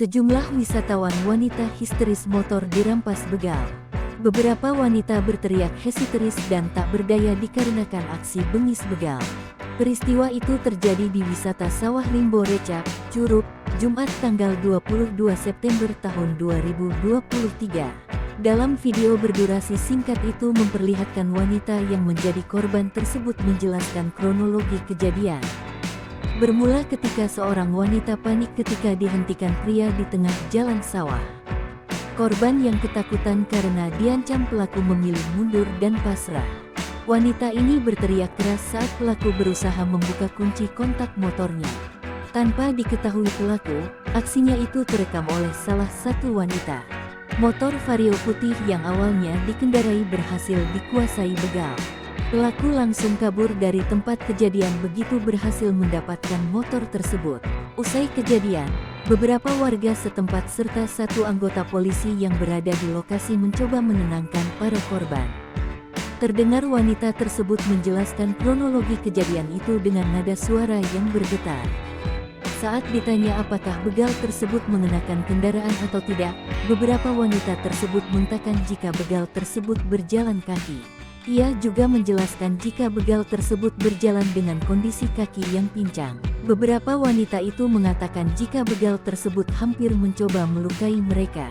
Sejumlah wisatawan wanita histeris motor dirampas begal. Beberapa wanita berteriak histeris dan tak berdaya dikarenakan aksi bengis begal. Peristiwa itu terjadi di wisata Sawah Limbo Reca, Curug, Jumat tanggal 22 September tahun 2023. Dalam video berdurasi singkat itu memperlihatkan wanita yang menjadi korban tersebut menjelaskan kronologi kejadian. Bermula ketika seorang wanita panik ketika dihentikan pria di tengah jalan sawah. Korban yang ketakutan karena diancam pelaku memilih mundur dan pasrah. Wanita ini berteriak keras saat pelaku berusaha membuka kunci kontak motornya. Tanpa diketahui pelaku, aksinya itu terekam oleh salah satu wanita. Motor Vario putih yang awalnya dikendarai berhasil dikuasai begal. Pelaku langsung kabur dari tempat kejadian begitu berhasil mendapatkan motor tersebut. Usai kejadian, beberapa warga setempat serta satu anggota polisi yang berada di lokasi mencoba menenangkan para korban. Terdengar wanita tersebut menjelaskan kronologi kejadian itu dengan nada suara yang bergetar. Saat ditanya apakah begal tersebut mengenakan kendaraan atau tidak, beberapa wanita tersebut mengatakan jika begal tersebut berjalan kaki. Ia juga menjelaskan jika begal tersebut berjalan dengan kondisi kaki yang pincang. Beberapa wanita itu mengatakan jika begal tersebut hampir mencoba melukai mereka.